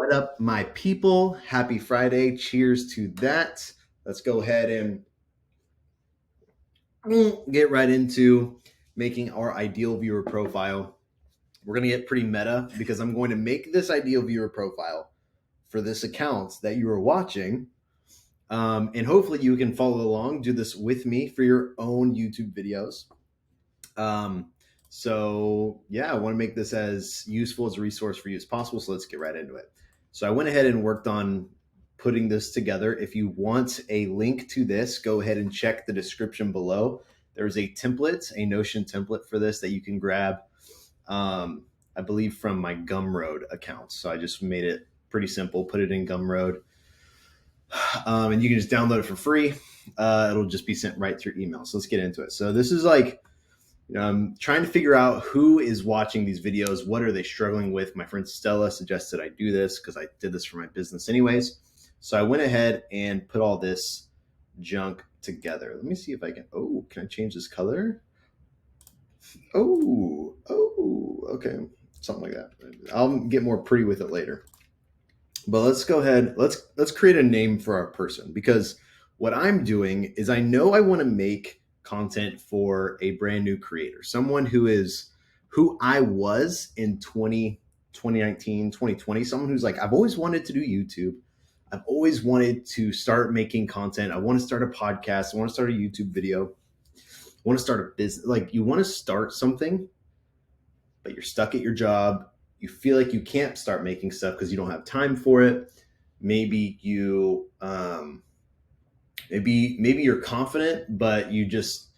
What up, my people? Happy Friday. Cheers to that. Let's go ahead and get right into making our ideal viewer profile. We're going to get pretty meta because I'm going to make this ideal viewer profile for this account that you are watching. And hopefully you can follow along, do this with me for your own YouTube videos. So yeah, I want to make this as useful as a resource for you as possible. So let's get right into it. So I went ahead and worked on putting this together. If you want a link to this, go ahead and check the description below. There's a template, a Notion template for this that you can grab, I believe from my Gumroad account. So I just made it pretty simple, put it in Gumroad. And you can just download it for free. It'll just be sent right through email. So let's get into it. So this is like, I'm trying to figure out who is watching these videos. What are they struggling with? My friend Stella suggested I do this because I did this for my business anyways. So I went ahead and put all this junk together. Let me see if I can. Oh, can I change this color? Oh, okay. Something like that. I'll get more pretty with it later. But let's go ahead. Let's create a name for our person, because what I'm doing is I know I want to make content for a brand new creator, someone who I was in 2019, 2020, someone who's like, I've always wanted to do YouTube. I've always wanted to start making content. I want to start a podcast. I want to start a YouTube video. I want to start a business. Like, you want to start something, but you're stuck at your job. You feel like you can't start making stuff because you don't have time for it. Maybe you, maybe you're confident, but you just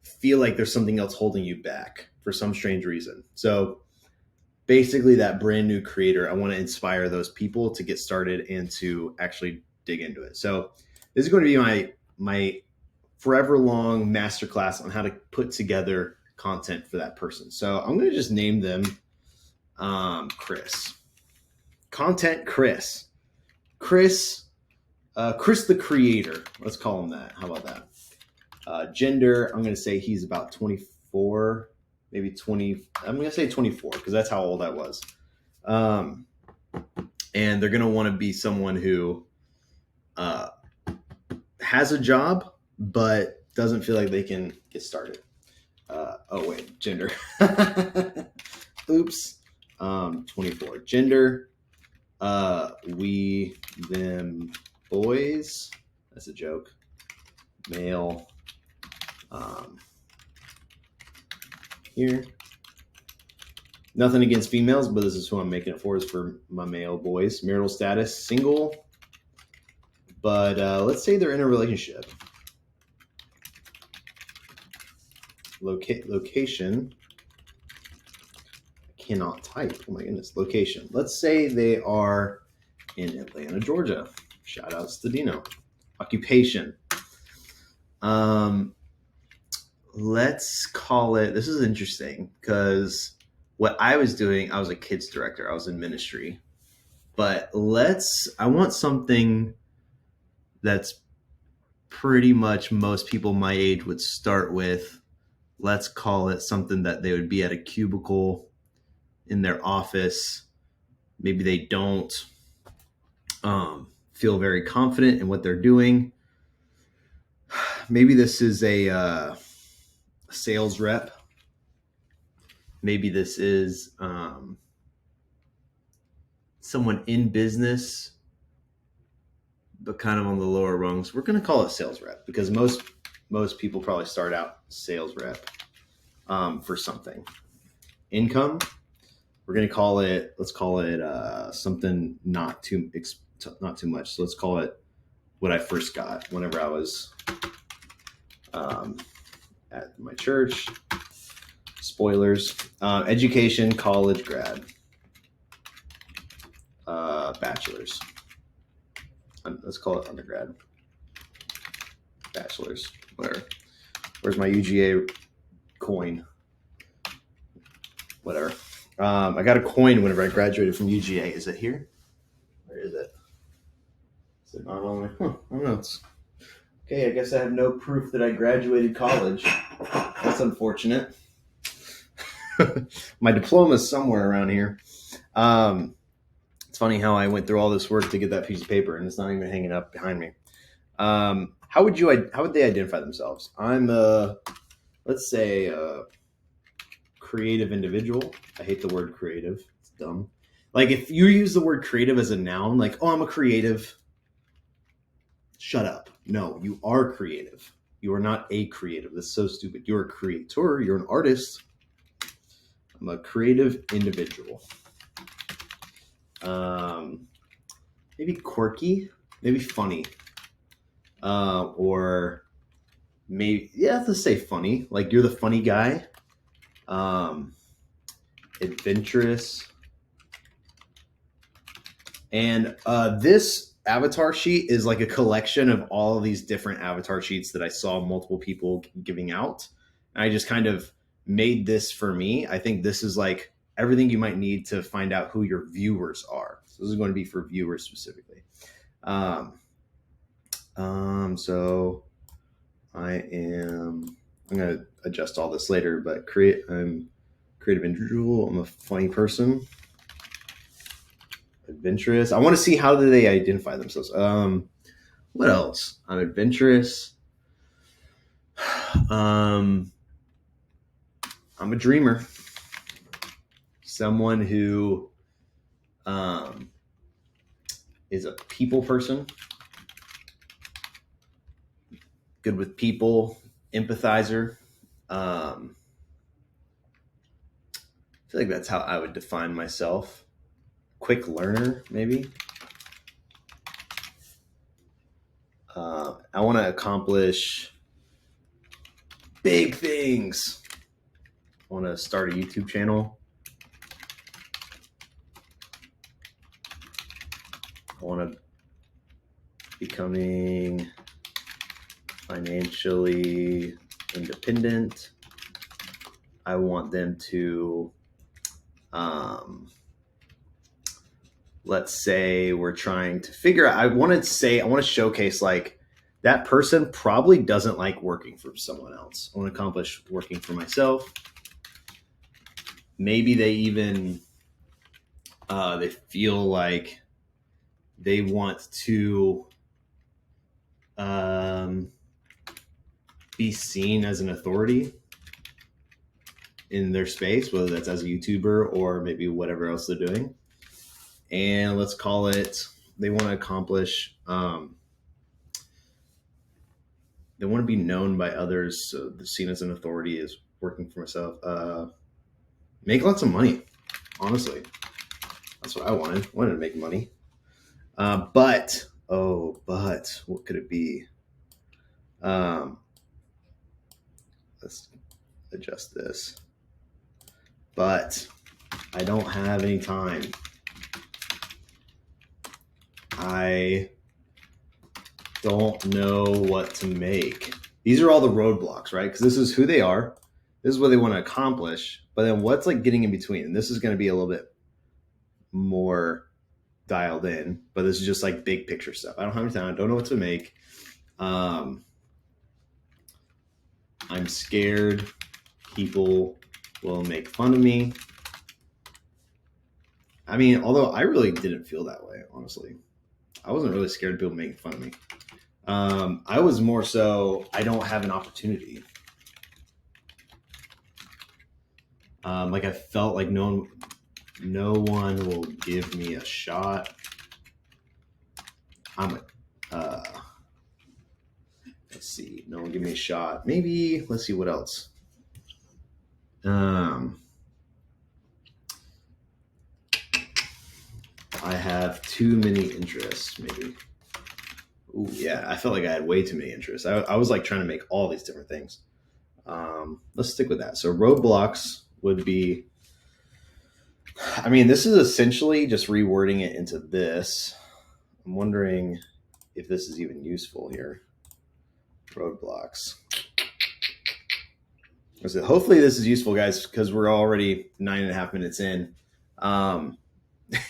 feel like there's something else holding you back for some strange reason. So basically, that brand new creator, I want to inspire those people to get started and to actually dig into it. So this is going to be my forever long masterclass on how to put together content for that person. So I'm going to just name them Chris. Content Chris. Chris the creator. Let's call him that. How about that? Gender, I'm going to say he's about 24, maybe 20. I'm going to say 24 because that's how old I was. And they're going to want to be someone who has a job but doesn't feel like they can get started. Gender. Oops. 24. Gender. We, them, boys. That's a joke. Male. Here. Nothing against females, but this is who I'm making it for, is for my male boys. Marital status, single. But let's say they're in a relationship. Location. I cannot type. Oh my goodness. Location. Let's say they are in Atlanta, Georgia. Shout outs to Dino. Occupation. Let's call it, this is interesting because what I was doing, I was a kids director. I was in ministry. But I want something that's pretty much most people my age would start with. Let's call it something that they would be at a cubicle in their office. Maybe they don't feel very confident in what they're doing. Maybe this is a sales rep. Maybe this is someone in business, but kind of on the lower rungs. We're going to call it sales rep because most people probably start out sales rep for something. Income, we're going to call it, let's call it something not too much. So let's call it what I first got whenever I was at my church. Spoilers. Education, college, grad. Bachelor's. Let's call it undergrad. Bachelor's. Whatever. Where's my UGA coin? Whatever. I got a coin whenever I graduated from UGA. Is it here? Where is it? Is it not on there? I don't know. Okay, I guess I have no proof that I graduated college. That's unfortunate. My diploma is somewhere around here. It's It's funny how I went through all this work to get that piece of paper and it's not even hanging up behind me. How would they identify themselves? I'm let's say a creative individual. I hate the word creative. It's dumb. Like if you use the word creative as a noun, like, oh, I'm a creative. Shut up. No, you are creative. You are not a creative. That's so stupid. You're a creator. You're an artist. I'm a creative individual. Maybe quirky, maybe funny, or maybe, yeah, let's say funny. Like you're the funny guy. Adventurous. And this avatar sheet is like a collection of all of these different avatar sheets that I saw multiple people giving out. And I just kind of made this for me. I think this is like everything you might need to find out who your viewers are. So this is going to be for viewers specifically. So I'm going to adjust all this later, but I'm creative individual. I'm a funny person. Adventurous. I want to see how do they identify themselves. What else? I'm adventurous. I'm a dreamer. Someone who is a people person. Good with people. Empathizer. I feel like that's how I would define myself. Quick learner, maybe. I want to accomplish big things. I want to start a YouTube channel. I want to becoming financially independent. I want them to, let's say we're trying to figure out, I want to showcase like that person probably doesn't like working for someone else. I want to accomplish working for myself. Maybe they even, they feel like they want to be seen as an authority in their space, whether that's as a YouTuber or maybe whatever else they're doing. And let's call it, they want to accomplish, they want to be known by others. So the seen as an authority is working for myself. Make lots of money. Honestly, that's what I wanted. I wanted to make money. But what could it be? Let's adjust this. But I don't have any time. I don't know what to make. These are all the roadblocks, right? Because this is who they are. This is what they want to accomplish. But then what's like getting in between? And this is going to be a little bit more dialed in, but this is just like big picture stuff. I don't have any time. I don't know what to make. I'm scared people will make fun of me. I mean, although I really didn't feel that way, honestly. I wasn't really scared of people making fun of me. I was more so, I don't have an opportunity. Like I felt like no one will give me a shot. Let's see, no one give me a shot. Maybe, let's see what else. I have too many interests, maybe. Ooh, yeah, I felt like I had way too many interests. I was like trying to make all these different things. Let's stick with that. So roadblocks would be, I mean, this is essentially just rewording it into this. I'm wondering if this is even useful here. Roadblocks. So hopefully this is useful, guys, because we're already 9.5 minutes in.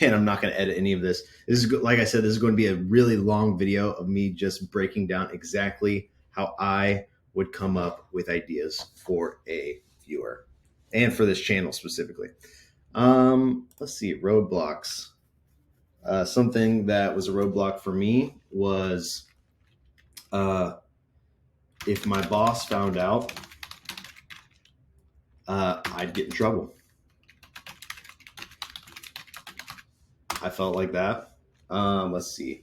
And I'm not going to edit any of this. This is, like I said, this is going to be a really long video of me just breaking down exactly how I would come up with ideas for a viewer and for this channel specifically. Let's see, roadblocks. Something that was a roadblock for me was if my boss found out, I'd get in trouble. I felt like that. Let's see.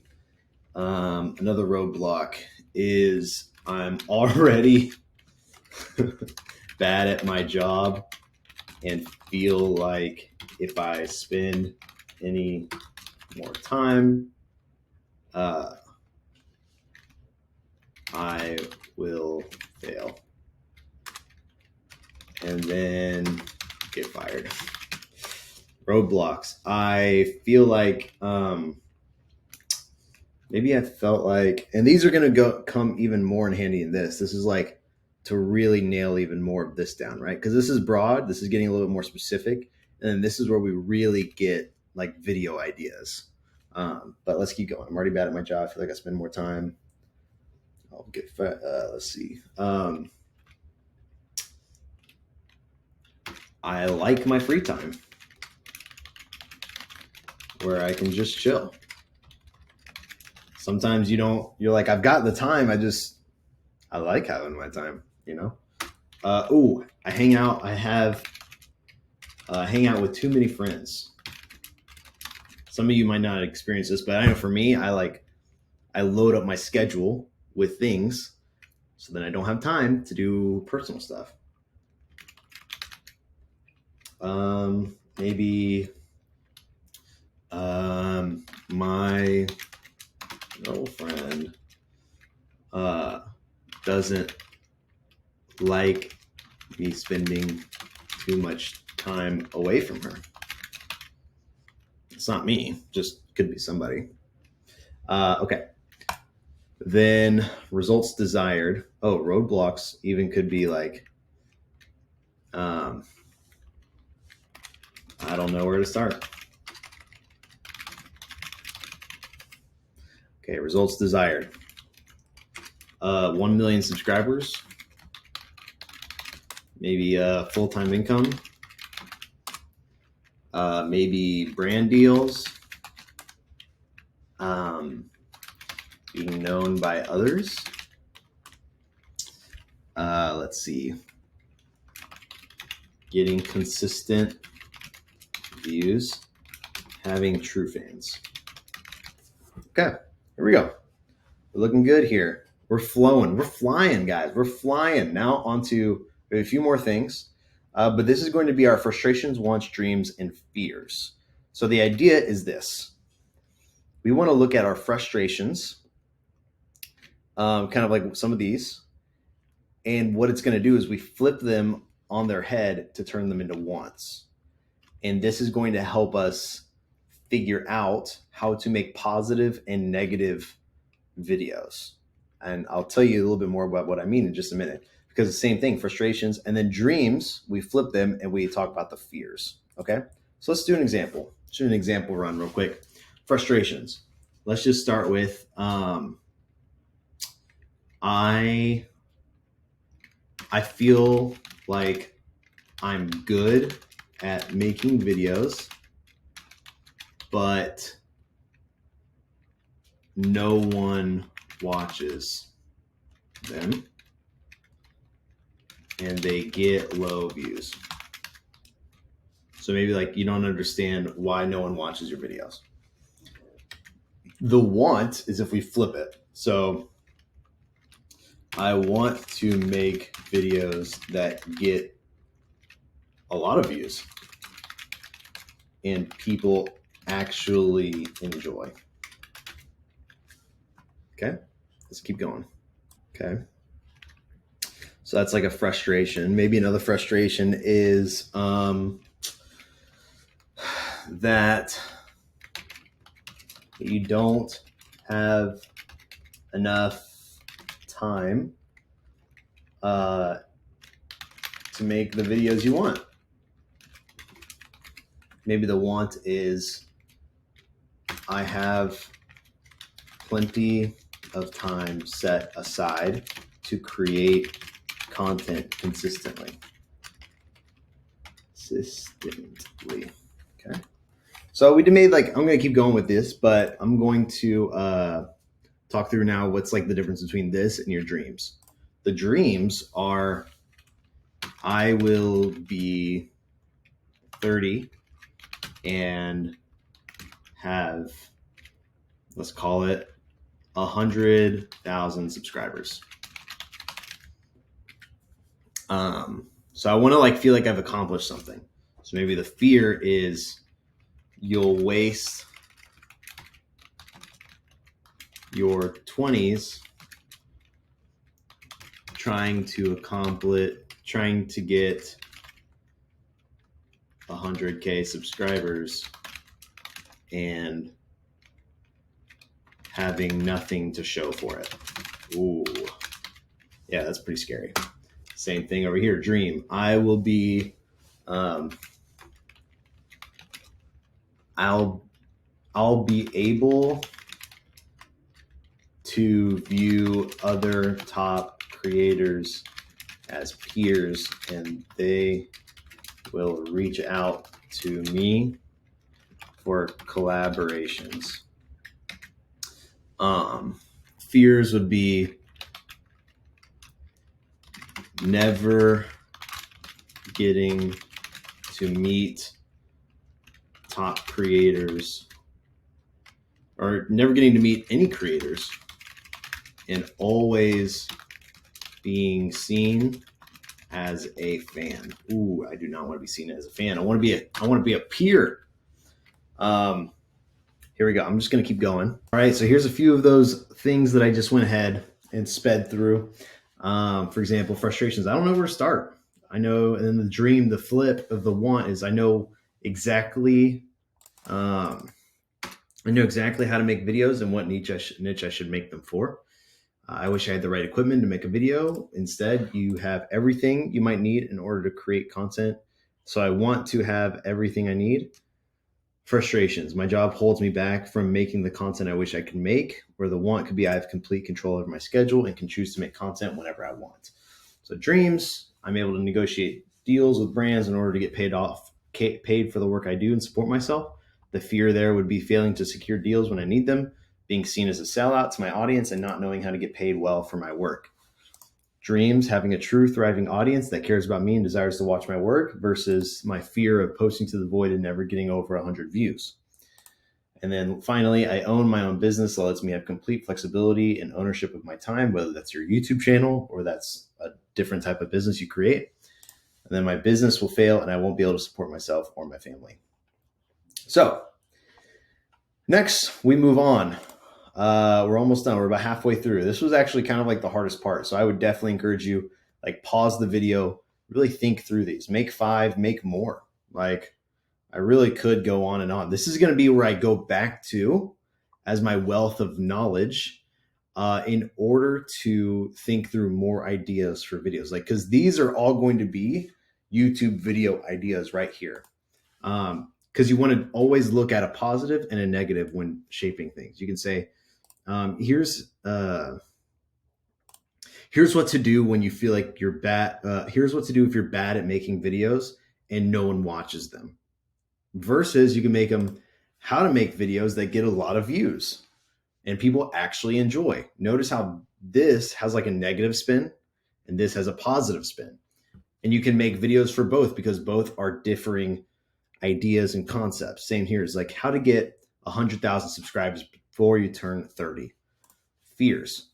Another roadblock is I'm already bad at my job and feel like if I spend any more time, I will fail and then get fired. Roadblocks. I feel like maybe I felt like, and these are going to come even more in handy in this. This is like to really nail even more of this down, right? Because this is broad. This is getting a little bit more specific. And then this is where we really get like video ideas. But let's keep going. I'm already bad at my job. I feel like I spend more time. I'll get, let's see. I like my free time where I can just chill. Sometimes you're like, I've got the time. I like having my time, you know? I hang out. I have hang out with too many friends. Some of you might not experience this, but I know for me, I load up my schedule with things so then I don't have time to do personal stuff. Maybe my girlfriend doesn't like me spending too much time away from her. It's not me, just could be somebody. Okay. Then results desired. Oh, roadblocks even could be like, I don't know where to start. Okay, results desired. 1 million subscribers, maybe full-time income, maybe brand deals, being known by others. Let's see, getting consistent views, having true fans. Okay, here we go. We're looking good here. We're flowing. We're flying, guys. We're flying. Now onto a few more things. But this is going to be our frustrations, wants, dreams, and fears. So the idea is this. We want to look at our frustrations, kind of like some of these. And what it's going to do is we flip them on their head to turn them into wants. And this is going to help us figure out how to make positive and negative videos. And I'll tell you a little bit more about what I mean in just a minute, because the same thing, frustrations, and then dreams, we flip them and we talk about the fears. Okay. So let's do an example. Let's do an example run real quick. Frustrations. Let's just start with, I feel like I'm good at making videos, but no one watches them and they get low views. So maybe like you don't understand why no one watches your videos. The want is if we flip it. So I want to make videos that get a lot of views and people actually enjoy. Okay, let's keep going. Okay. So that's like a frustration. Maybe another frustration is that you don't have enough time to make the videos you want. Maybe the want is I have plenty of time set aside to create content consistently. Okay. So we made like, I'm going to keep going with this, but I'm going to talk through now what's like the difference between this and your dreams. The dreams are, I will be 30 and have, let's call it 100,000 subscribers. So I want to like feel like I've accomplished something. So maybe the fear is you'll waste your 20s trying to get 100K subscribers and having nothing to show for it. Ooh, yeah, that's pretty scary. Same thing over here. Dream. I will be, I'll be able to view other top creators as peers, and they will reach out to me for collaborations. Fears would be never getting to meet top creators, or never getting to meet any creators, and always being seen as a fan. Ooh, I do not want to be seen as a fan. I want to be a peer. Here we go. I'm just going to keep going. All right. So here's a few of those things that I just went ahead and sped through. For example, frustrations. I don't know where to start. I know, and then the dream, the flip of the want is I know exactly how to make videos and what niche I should make them for. I wish I had the right equipment to make a video. Instead, you have everything you might need in order to create content. So I want to have everything I need. Frustrations. My job holds me back from making the content I wish I could make, or the want could be I have complete control over my schedule and can choose to make content whenever I want. So dreams, I'm able to negotiate deals with brands in order to get paid for the work I do and support myself. The fear there would be failing to secure deals when I need them, being seen as a sellout to my audience, and not knowing how to get paid well for my work. Dreams, having a true thriving audience that cares about me and desires to watch my work, versus my fear of posting to the void and never getting over 100 views. And then finally, I own my own business that lets me have complete flexibility and ownership of my time, whether that's your YouTube channel or that's a different type of business you create. And then my business will fail and I won't be able to support myself or my family. So next, we move on. We're almost done. We're about halfway through. This was actually kind of like the hardest part. So I would definitely encourage you, like, pause the video, really think through these, make 5, make more. Like, I really could go on and on. This is going to be where I go back to as my wealth of knowledge in order to think through more ideas for videos. Like, because these are all going to be YouTube video ideas right here. Because you want to always look at a positive and a negative when shaping things. You can say, here's what to do when you feel like you're bad. Here's what to do if you're bad at making videos and no one watches them. Versus you can make them how to make videos that get a lot of views and people actually enjoy. Notice how this has like a negative spin and this has a positive spin. And you can make videos for both because both are differing ideas and concepts. Same here is like how to get 100,000 subscribers before you turn 30. Fears.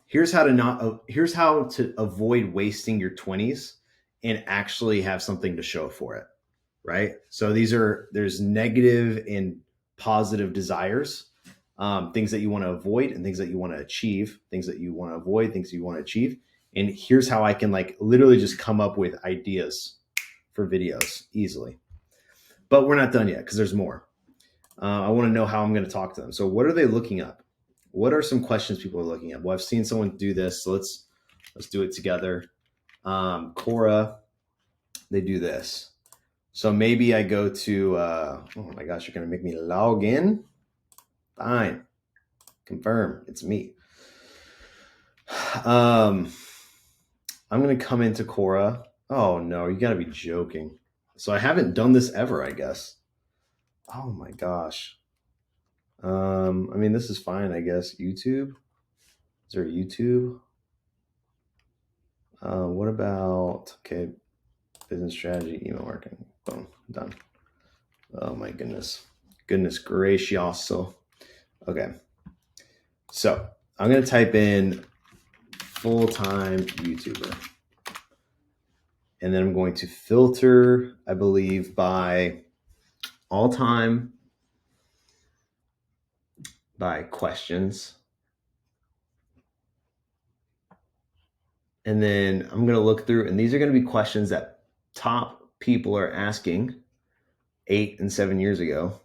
Here's how to avoid wasting your 20s and actually have something to show for it. Right? So there's negative and positive desires, things that you want to avoid and things that you want to achieve, things that you want to avoid, things you want to achieve. And here's how I can like literally just come up with ideas for videos easily. But we're not done yet because there's more. I want to know how I'm going to talk to them. So what are they looking up? What are some questions people are looking at? Well, I've seen someone do this, so let's do it together. Cora, they do this. So maybe I go to, oh my gosh, you're going to make me log in? Fine. Confirm. It's me. I'm going to come into Cora. Oh no, you got to be joking. So I haven't done this ever, I guess. Oh my gosh. I mean, this is fine, I guess. YouTube. Is there a YouTube? What about, okay, business strategy, email marketing. Boom, done. Oh my goodness. Goodness gracious. So, okay. So I'm going to type in full-time YouTuber. And then I'm going to filter, I believe, by all time, by questions. And then I'm going to look through, and these are going to be questions that top people are asking 8 and 7 years ago.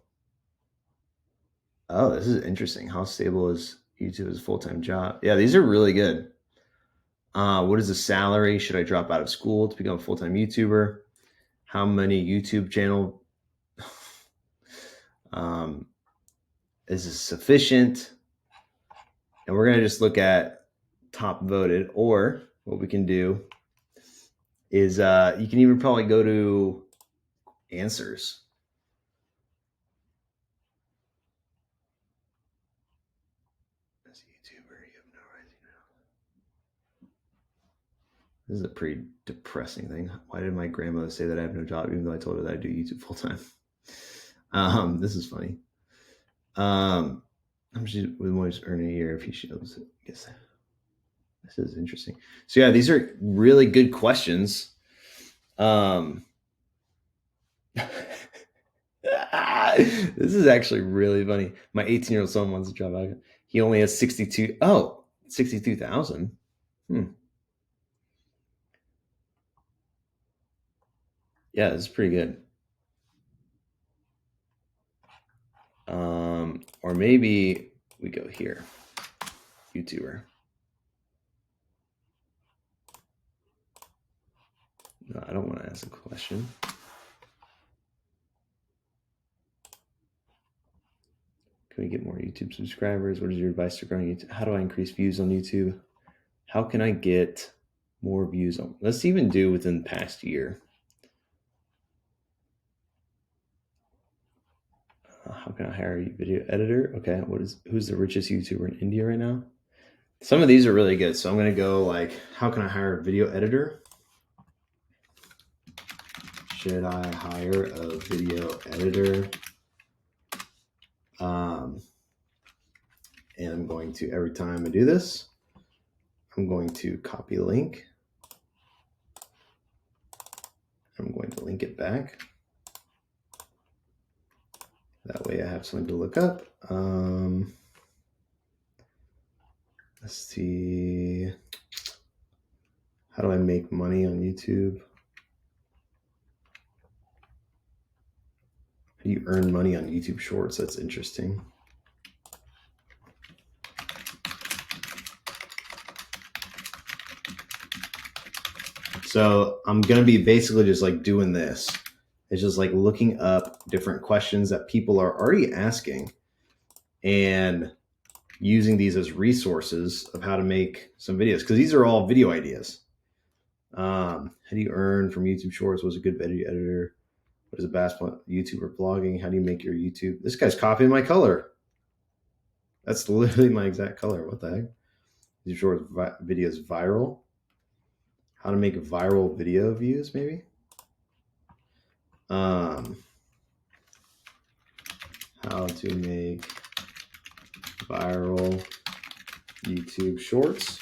Oh, this is interesting. How stable is YouTube as a full-time job? Yeah, these are really good. What is the salary? Should I drop out of school to become a full-time YouTuber? How many YouTube channel is this sufficient? And we're going to just look at top voted, or what we can do is you can even probably go to answers. As a YouTuber, you have no right to know. This is a pretty depressing thing. Why did my grandmother say that I have no job, even though I told her that I do YouTube full time? This is funny. How much would Moise earn a year if he shows it? I guess this is interesting. So yeah, these are really good questions. This is actually really funny. My 18-year-old son wants a job. He only has 62. Oh, 62,000. Yeah, this is pretty good. Or maybe we go here. YouTuber. No, I don't want to ask a question. Can we get more YouTube subscribers? What is your advice to growing YouTube? How do I increase views on YouTube? How can I get more views on? Let's even do within the past year. How can I hire a video editor? Okay, who's the richest YouTuber in India right now? Some of these are really good. So I'm going to go like, how can I hire a video editor? Should I hire a video editor? And I'm going to, every time I do this, I'm going to copy a link. I'm going to link it back. That way I have something to look up. Let's see. How do I make money on YouTube? How do you earn money on YouTube Shorts? That's interesting. So I'm going to be basically just like doing this. It's just like looking up different questions that people are already asking and using these as resources of how to make some videos, because these are all video ideas. How do you earn from YouTube Shorts? What's a good video editor? What is a basketball YouTuber blogging? How do you make your YouTube? This guy's copying my color. That's literally my exact color. What the heck? YouTube Shorts videos viral. How to make viral video views, maybe. How to make viral YouTube Shorts.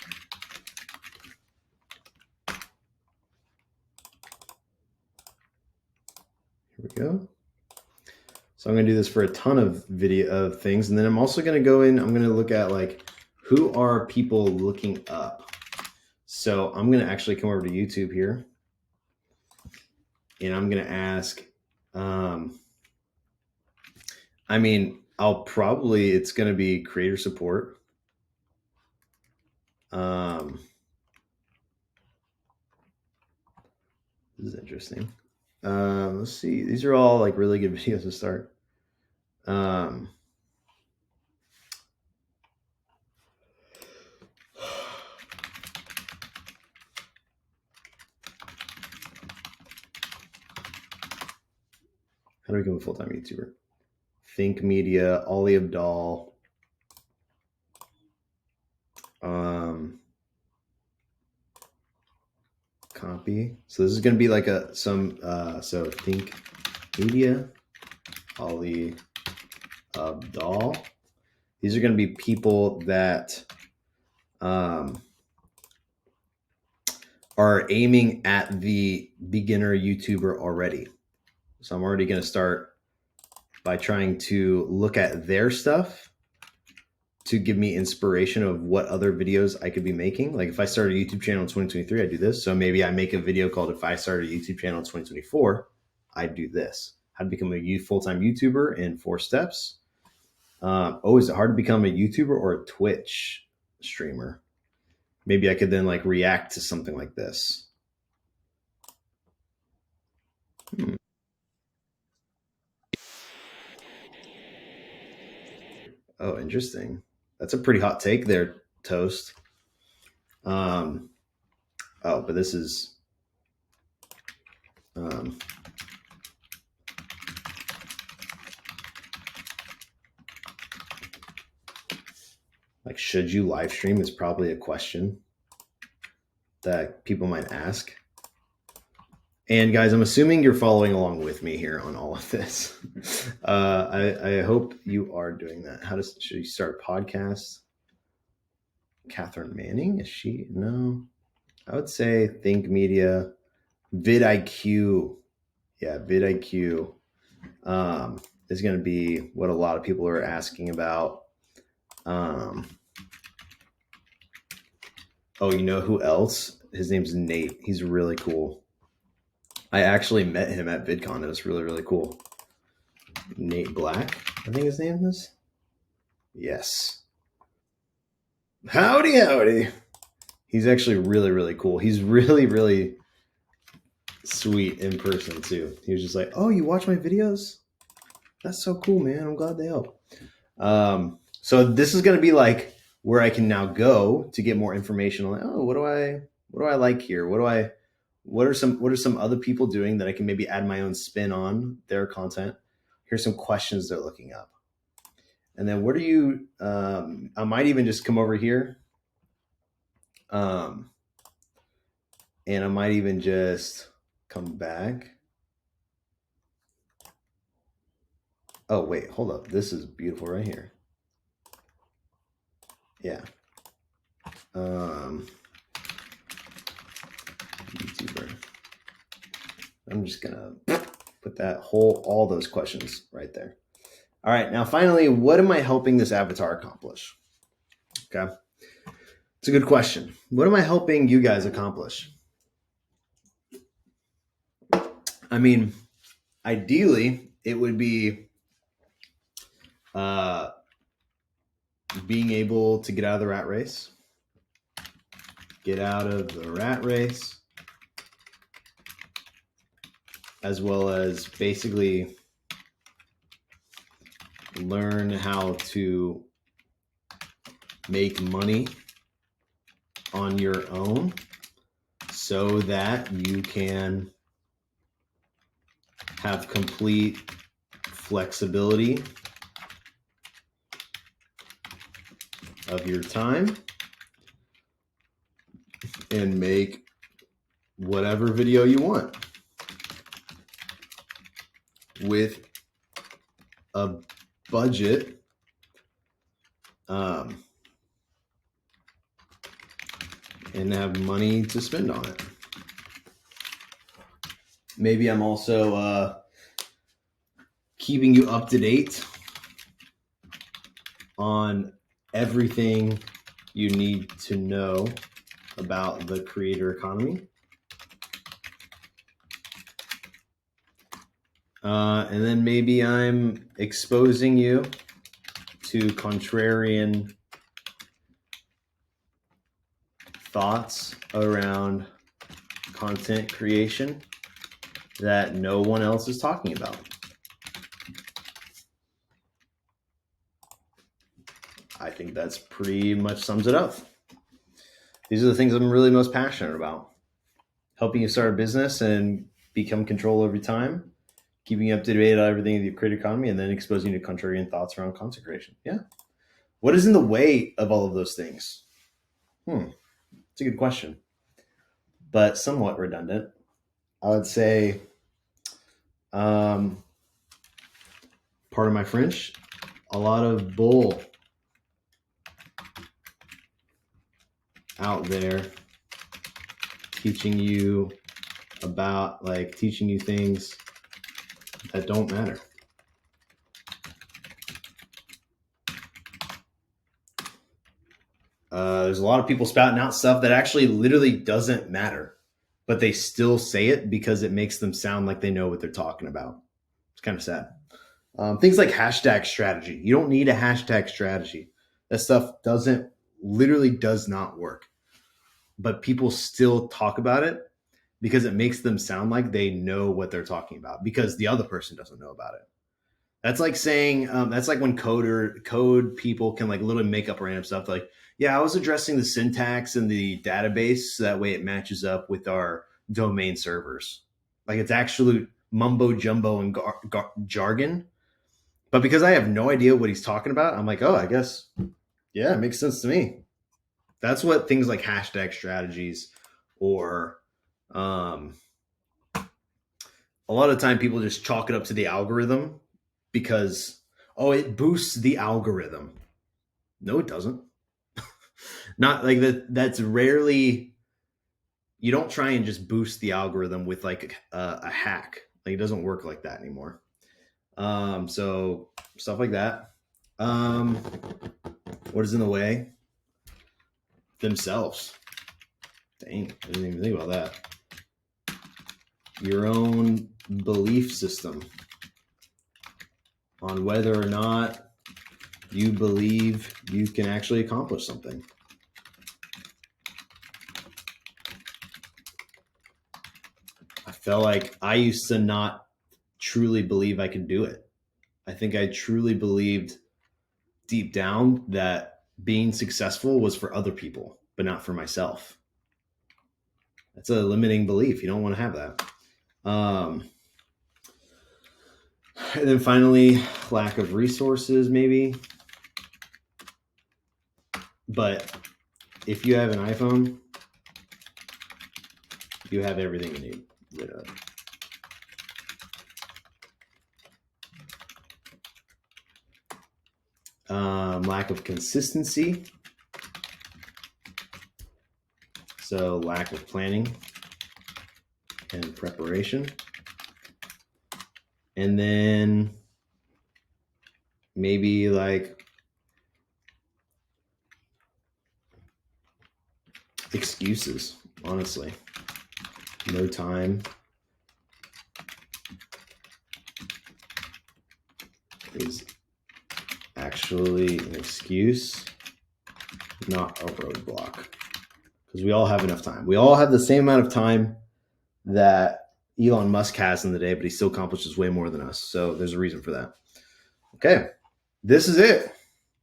Here we go. So I'm going to do this for a ton of video of things. And then I'm also going to go in, I'm going to look at like, who are people looking up? So I'm going to actually come over to YouTube here. And I'm going to ask, I mean, it's going to be creator support. This is interesting. Let's see. These are all like really good videos to start. How do I become a full-time YouTuber? Think Media, Ollie Abdal. Copy. So this is going to be like so Think Media, Ollie Abdal. These are going to be people that are aiming at the beginner YouTuber already. So I'm already going to start by trying to look at their stuff to give me inspiration of what other videos I could be making. Like if I started a YouTube channel in 2023, I do this. So maybe I make a video called If I Started a YouTube Channel in 2024, I'd do this. How to become a full-time YouTuber in 4 steps. Is it hard to become a YouTuber or a Twitch streamer? Maybe I could then like react to something like this. Oh, interesting. That's a pretty hot take there, Toast. But this is like, should you live stream is probably a question that people might ask. And guys, I'm assuming you're following along with me here on all of this. I hope you are doing that. Should you start a podcast? Catherine Manning, is she? No, I would say Think Media, vidIQ. Yeah, vidIQ is going to be what a lot of people are asking about. You know who else? His name's Nate. He's really cool. I actually met him at VidCon. It was really, really cool. Nate Black, I think his name is. Yes. Howdy. He's actually really, really cool. He's really, really sweet in person too. He was just like, "Oh, you watch my videos? That's so cool, man. I'm glad they help." So this is going to be like where I can now go to get more information on, what do I like here? What are some other people doing that I can maybe add my own spin on their content? Here's some questions they're looking up. And then what are you, I might even just come over here. And I might even just come back. Oh, wait, hold up. This is beautiful right here. Yeah. YouTuber. I'm just gonna put all those questions right there. All right, now finally, what am I helping this avatar accomplish? Okay, it's a good question. What am I helping you guys accomplish? I mean, ideally, it would be being able to get out of the rat race. Get out of the rat race. As well as basically learn how to make money on your own so that you can have complete flexibility of your time and make whatever video you want with a budget and have money to spend on it. Maybe I'm also keeping you up to date on everything you need to know about the creator economy. And then maybe I'm exposing you to contrarian thoughts around content creation that no one else is talking about. I think that's pretty much sums it up. These are the things I'm really most passionate about. Helping you start a business and become control over your time, keeping you up to date on everything in the creator economy, and then exposing you to contrarian thoughts around content creation. Yeah. What is in the way of all of those things? It's a good question, but somewhat redundant. I would say, pardon my French, a lot of bull out there teaching you things that don't matter. There's a lot of people spouting out stuff that actually literally doesn't matter, but they still say it because it makes them sound like they know what they're talking about. It's kind of sad. Things like hashtag strategy. You don't need a hashtag strategy. That stuff literally does not work. But people still talk about it because it makes them sound like they know what they're talking about because the other person doesn't know about it. That's like saying, that's like when code people can like literally make up random stuff. Like, yeah, I was addressing the syntax in the database so that way it matches up with our domain servers. Like it's absolute mumbo jumbo and jargon. But because I have no idea what he's talking about, I'm like, oh, I guess, yeah, it makes sense to me. That's what things like hashtag strategies or a lot of the time people just chalk it up to the algorithm because, oh, it boosts the algorithm. No, it doesn't. Not like that. That's rarely, you don't try and just boost the algorithm with like a hack. Like it doesn't work like that anymore. So stuff like that. What is in the way? Themselves. Dang, I didn't even think about that. Your own belief system on whether or not you believe you can actually accomplish something. I felt like I used to not truly believe I could do it. I think I truly believed deep down that being successful was for other people, but not for myself. That's a limiting belief. You don't want to have that. And then finally, lack of resources, maybe. But if you have an iPhone, you have everything you need. Literally. Lack of consistency. So lack of planning and preparation. And then maybe like excuses, honestly. No time is actually an excuse, not a roadblock. Because we all have enough time. We all have the same amount of time that Elon Musk has in the day, but he still accomplishes way more than us. So there's a reason for that. Okay, this is it.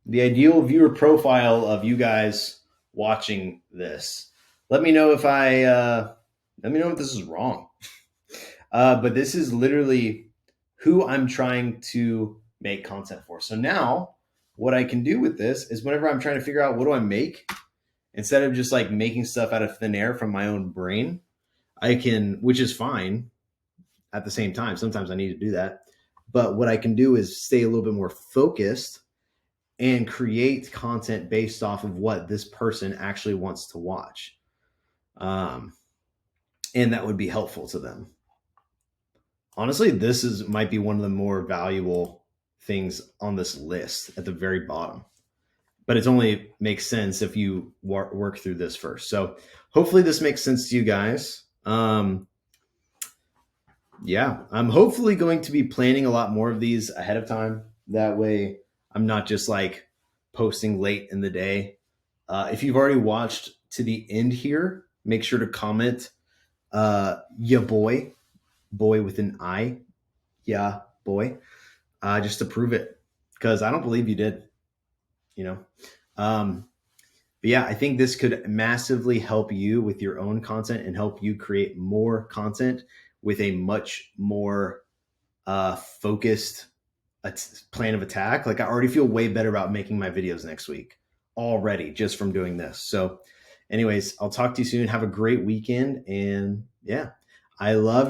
The ideal viewer profile of you guys watching this. Let me know if this is wrong. But this is literally who I'm trying to make content for. So now what I can do with this is whenever I'm trying to figure out what do I make, instead of just like making stuff out of thin air from my own brain, I can, which is fine at the same time. Sometimes I need to do that. But what I can do is stay a little bit more focused and create content based off of what this person actually wants to watch. And that would be helpful to them. Honestly, might be one of the more valuable things on this list at the very bottom. But it only makes sense if you work through this first. So hopefully this makes sense to you guys. Yeah, I'm hopefully going to be planning a lot more of these ahead of time. That way I'm not just like posting late in the day. If you've already watched to the end here, make sure to comment ya boy with an I. Yeah, boy. Just to prove it. Because I don't believe you did. But yeah, I think this could massively help you with your own content and help you create more content with a much more focused plan of attack. Like I already feel way better about making my videos next week already just from doing this. So anyways, I'll talk to you soon. Have a great weekend. And yeah, I love